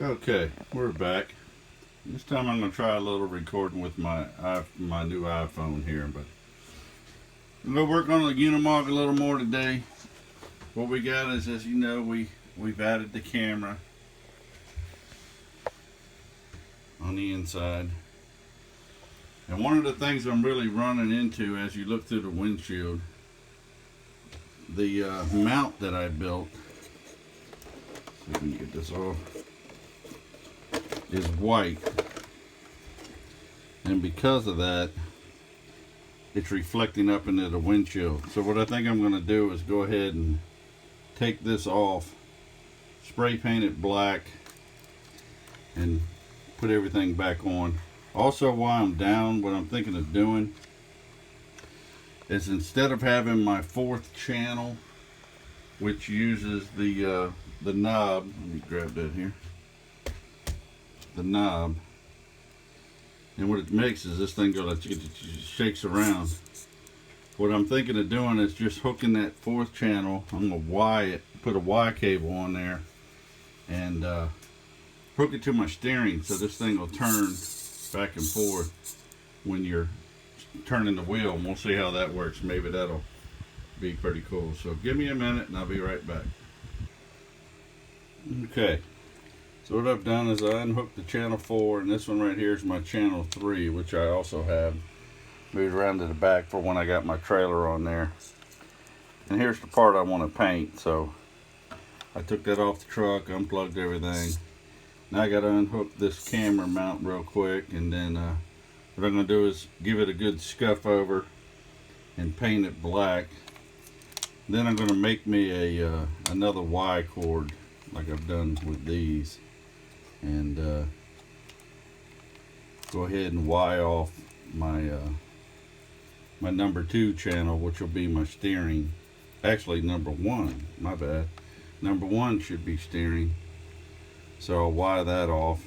Okay, we're back. This time I'm going to try a little recording with my new iPhone here, but I'm going to work on the Unimog a little more today. What we got is, as you know, we've added the camera on the inside. And one of the things I'm really running into as you look through the windshield, the mount that I built, see if we can get this off, is white. And because of that, it's reflecting up into the windshield. So what I think I'm going to do is go ahead and take this off, spray paint it black, and put everything back on. Also, while I'm down, what I'm thinking of doing is, instead of having my fourth channel, which uses the knob, let me grab that here, the knob, and what it makes is this thing goes, it shakes around. What I'm thinking of doing is just hooking that fourth channel. I'm gonna Y it, put a Y cable on there, and hook it to my steering, so this thing will turn back and forth when you're turning the wheel, and we'll see how that works. Maybe that'll be pretty cool. So give me a minute and I'll be right back. Okay, so what I've done is I unhooked the channel 4, and this one right here is my channel 3, which I also have moved around to the back for when I got my trailer on there. And here's the part I want to paint. So I took that off the truck, unplugged everything. Now I got to unhook this camera mount real quick, and then what I'm going to do is give it a good scuff over and paint it black. Then I'm going to make me a another Y cord like I've done with these, and go ahead and Y off my my number 2 channel, which will be my steering. Actually, number 1, my bad. Number 1 should be steering. So I'll Y that off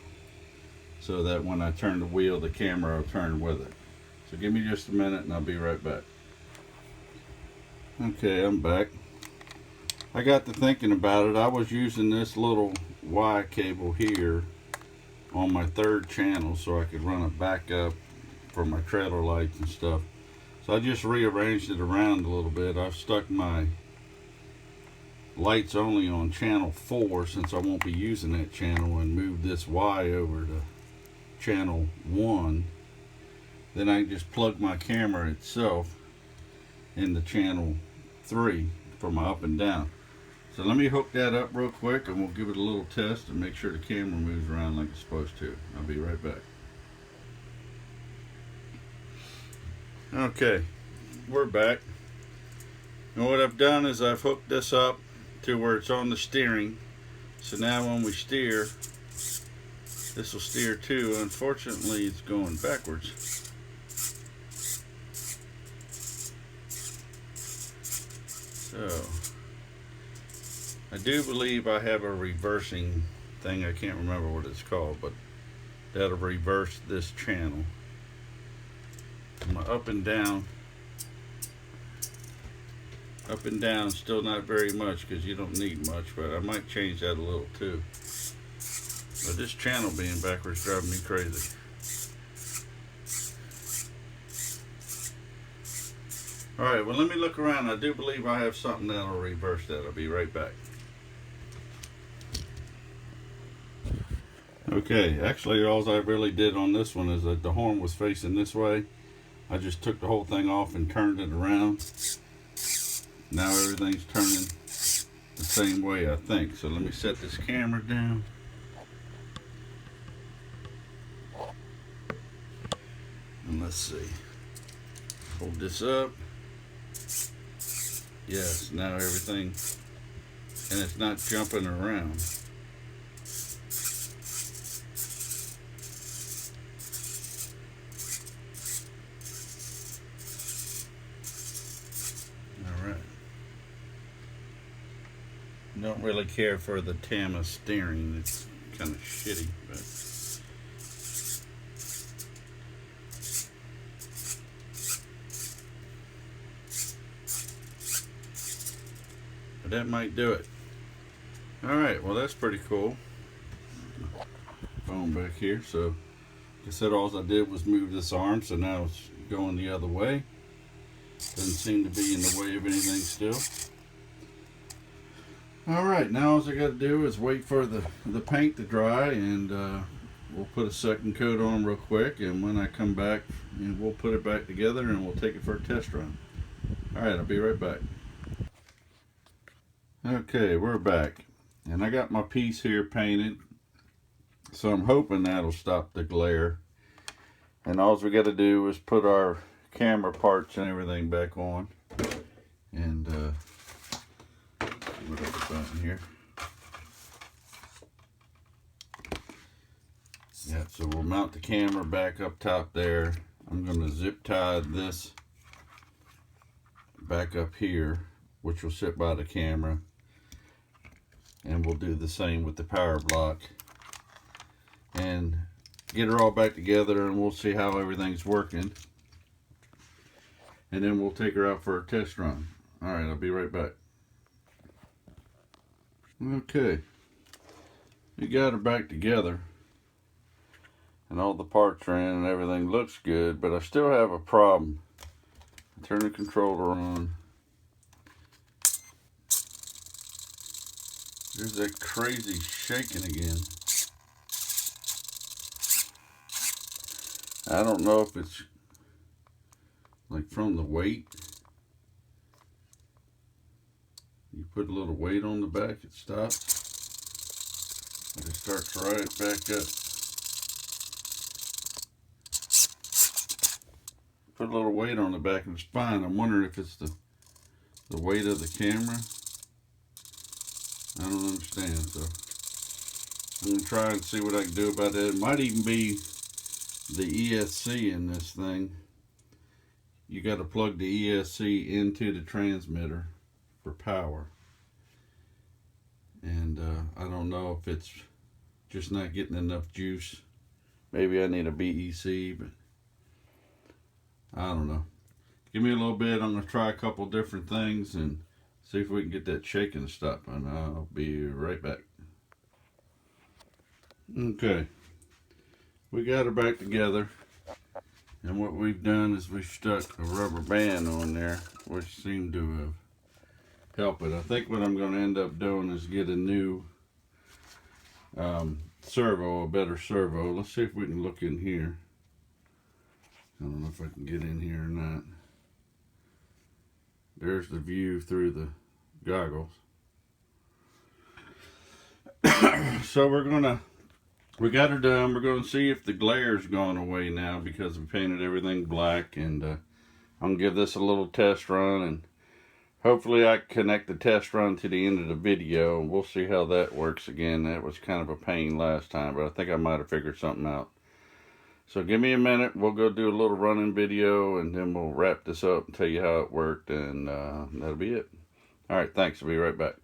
so that when I turn the wheel, the camera will turn with it. So give me just a minute and I'll be right back. Okay, I'm back. I got to thinking about it. I was using this little Y cable here on my 3rd channel so I could run a backup for my trailer lights and stuff. So I just rearranged it around a little bit. I've stuck my lights only on channel 4 since I won't be using that channel, and moved this Y over to channel 1. Then I can just plug my camera itself into channel 3 for my up and down. So let me hook that up real quick and we'll give it a little test and make sure the camera moves around like it's supposed to. I'll be right back. Okay, we're back. And what I've done is I've hooked this up to where it's on the steering. So now when we steer, this will steer too. Unfortunately, it's going backwards. So I do believe I have a reversing thing. I can't remember what it's called, but that'll reverse this channel. My up and down still not very much because you don't need much, but I might change that a little too. But this channel being backwards driving me crazy. Alright, well, let me look around. I do believe I have something that'll reverse that. I'll be right back. Okay, actually all I really did on this one is that the horn was facing this way. I just took the whole thing off and turned it around. Now everything's turning the same way, I think. So let me set this camera down. And let's see. Hold this up. Yes, now everything, and it's not jumping around. Alright. Don't really care for the Tama steering. It's kind of shitty, but that might do it. Alright, well, that's pretty cool. phone back here. So like I said, all I did was move this arm, so now it's going the other way. Doesn't seem to be in the way of anything still. Alright, now all I got to do is wait for the paint to dry, and we'll put a second coat on real quick, and when I come back, we'll put it back together and we'll take it for a test run. Alright, I'll be right back. Okay, we're back. And I got my piece here painted, so I'm hoping that'll stop the glare. And all we got to do is put our camera parts and everything back on. And what other button here? Yeah, so we'll mount the camera back up top there. I'm going to zip tie this back up here, which will sit by the camera. And we'll do the same with the power block. And get her all back together, and we'll see how everything's working. And then we'll take her out for a test run. Alright, I'll be right back. Okay. We got her back together. And all the parts are in and everything looks good, but I still have a problem. Turn the controller on. There's that crazy shaking again. I don't know if it's like from the weight. You put a little weight on the back, it stops. And it starts right back up. Put a little weight on the back and it's fine. I'm wondering if it's the weight of the camera. I don't understand, so I'm going to try and see what I can do about that. It might even be the ESC in this thing. You got to plug the ESC into the transmitter for power. And I don't know if it's just not getting enough juice. Maybe I need a BEC, but I don't know. Give me a little bit. I'm going to try a couple different things and see if we can get that shaking to stop, and I'll be right back. Okay, we got her back together, and what we've done is we stuck a rubber band on there, which seemed to have helped it. I think what I'm going to end up doing is get a new servo, a better servo. Let's see if we can look in here. I don't know if I can get in here or not. There's the view through the goggles. So we got her done. We're gonna see if the glare's gone away now because we painted everything black, and I'm gonna give this a little test run, and hopefully I can connect the test run to the end of the video, and we'll see how that works again. That was kind of a pain last time, but I think I might have figured something out. So give me a minute, we'll go do a little running video, and then we'll wrap this up and tell you how it worked, and that'll be it. Alright, thanks, I'll be right back.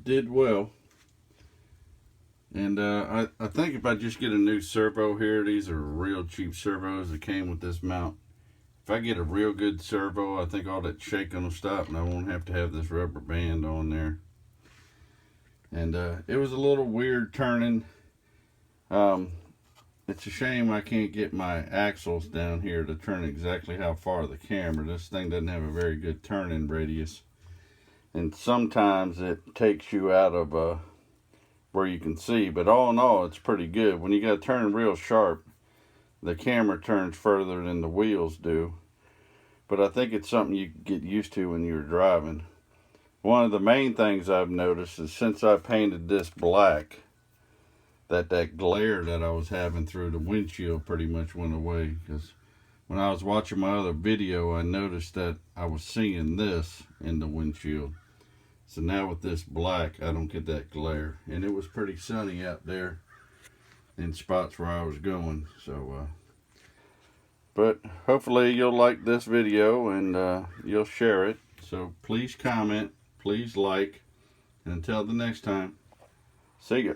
did well. And I think if I just get a new servo here, these are real cheap servos that came with this mount. If I get a real good servo, I think all that shaking will stop and I won't have to have this rubber band on there. And it was a little weird turning. It's a shame I can't get my axles down here to turn exactly how far the camera. This thing doesn't have a very good turning radius. And sometimes it takes you out of where you can see, but all in all it's pretty good. When you got to turn real sharp, the camera turns further than the wheels do, but I think it's something you get used to when you're driving. One of the main things I've noticed is since I painted this black, that glare that I was having through the windshield pretty much went away, because when I was watching my other video I noticed that I was seeing this in the windshield. So now with this black, I don't get that glare. And it was pretty sunny out there in spots where I was going. So, but hopefully you'll like this video and you'll share it. So please comment, please like, and until the next time, see ya.